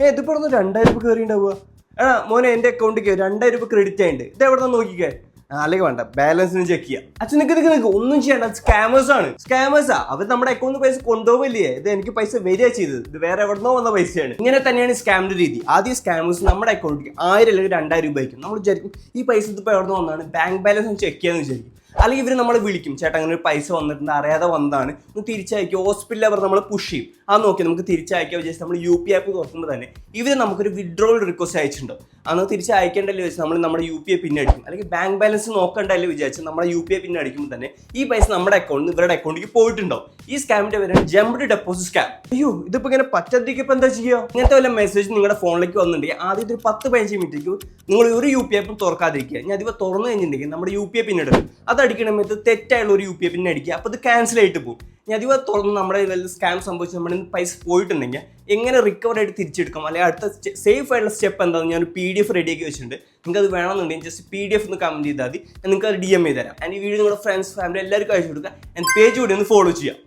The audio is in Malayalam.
ഇതിപ്പോ 2000 രൂപ കയറി ഉണ്ടാവുക. മോനെ എന്റെ അക്കൗണ്ടിലേക്ക് 2000 രൂപ ക്രെഡിറ്റ് ആയിട്ടുണ്ട്. ഇത് എവിടെ നിന്ന് നോക്കിക്കേ. അല്ലെങ്കിൽ വേണ്ട, ബാലൻസിന് ചെക്ക് ചെയ്യാം. അച്ഛൻ നിൽക്ക് ഒന്നും ചെയ്യണ്ട. സ്കാമേഴ്സ് ആണ്. സ്കാമേഴ്സാ. അവർ നമ്മുടെ അക്കൗണ്ടിൽ പൈസ കൊണ്ടുപോകില്ലേ. ഇത് എനിക്ക് പൈസ വരിക ചെയ്തത്. ഇത് വേറെ എവിടെന്നോ വന്ന പൈസയാണ്. ഇങ്ങനെ തന്നെയാണ് സ്കാമിന്റെ രീതി. ആദ്യം സ്കാമേഴ്സ് നമ്മുടെ അക്കൗണ്ടിലേക്ക് 1000 അല്ലെങ്കിൽ 2000 രൂപ അയക്കും. നമ്മൾ വിചാരിക്കും ഈ പൈസ ഇതിപ്പോൾ എവിടെ നിന്ന് വന്നാണ്, ബാങ്ക് ബാലൻസ് ഒന്ന് ചെക്ക് ചെയ്യാന്ന് വിചാരിക്കും. അല്ലെങ്കിൽ ഇവർ നമ്മളെ വിളിക്കും, ചേട്ടാ അങ്ങനെ ഒരു പൈസ വന്നിട്ടുണ്ട്, അറിയാതെ വന്നതാണ്, ഒന്ന് തിരിച്ചയക്കും. ഹോസ്പിറ്റലിൽ അവർ നമ്മൾ പുഷ് ചെയ്യും. അത് നോക്കി നമുക്ക് തിരിച്ചയക്കാൻ വിചാരിച്ച് നമ്മൾ UPI ആപ്പ് തുറക്കുമ്പോൾ തന്നെ ഇവർ നമുക്കൊരു വിഡ്രോവൽ റിക്വസ്റ്റ് അയച്ചിട്ടുണ്ടാവും. അന്ന് തിരിച്ചയക്കേണ്ടല്ലോ വെച്ച് നമ്മൾ നമ്മുടെ UPI പിന്നെ അടിക്കും. അല്ലെങ്കിൽ ബാങ്ക് ബാലൻസ് നോക്കണ്ടല്ലോ വിചാരിച്ച് നമ്മുടെ UPI പിന്നെ അടിക്കുമ്പോൾ തന്നെ ഈ പൈസ നമ്മുടെ അക്കൗണ്ടിൽ ഇവരുടെ അക്കൗണ്ടിലേക്ക് പോയിട്ടുണ്ടാവും. ഈ സ്കാമിന്റെ പേരാണ് ജംപ്ഡ് ഡെപ്പോസിറ്റ് സ്കാം. അയ്യോ, ഇതിപ്പോൾ ഇങ്ങനെ പറ്റാതിരിക്കുമ്പോൾ എന്താ ചെയ്യുക? ഇങ്ങനത്തെ വല്ല മെസ്സേജ് നിങ്ങളുടെ ഫോണിലേക്ക് വന്നിട്ടുണ്ടെങ്കിൽ ആദ്യത്തെ ഒരു 10-15 മിനിറ്റേക്ക് നിങ്ങൾ ഒരു UPI ആപ്പും തുറക്കാതിരിക്കുക. ഞാൻ അതിപ്പോൾ തുറന്നു കഴിഞ്ഞിട്ടുണ്ടെങ്കിൽ നമ്മുടെ UPI പിന്നെ ഇടും. അത് അടിക്കണമെങ്കിൽ തെറ്റായുള്ള ഒരു UPI പിന്നെ അടിക്കുക. അപ്പോൾ അത് ക്യാൻസൽ ആയിട്ട് പോകും. ഞാൻ അതിവ തുറന്ന് നമ്മുടെ വല്ല സ്കാം സംഭവിച്ച് നമ്മുടെ പൈസ പോയിട്ടുണ്ടെങ്കിൽ എങ്ങനെ റിക്കവർ ആയിട്ട് തിരിച്ചെടുക്കാം, അല്ലെങ്കിൽ അടുത്ത സേഫ് ആയിട്ടുള്ള സ്റ്റെപ്പ് എന്താണെന്ന് ഞാൻ PDF റെഡിയാക്കി വെച്ചിട്ടുണ്ട്. നിങ്ങൾക്ക് അത് വേണമെന്നുണ്ടെങ്കിൽ ജസ്റ്റ് PDF ഒന്ന് കമൻറ്റ് ചെയ്താൽ മതി. നിങ്ങൾക്ക് അത് DM ചെയ്ത് തരാം. ഈ വീഡിയോ നിങ്ങളുടെ ഫ്രണ്ട്സ്, ഫാമിലി എല്ലാവർക്കും അയച്ചു കൊടുക്കുക. പേജ് കൂടി ഒന്ന് ഫോളോ ചെയ്യാം.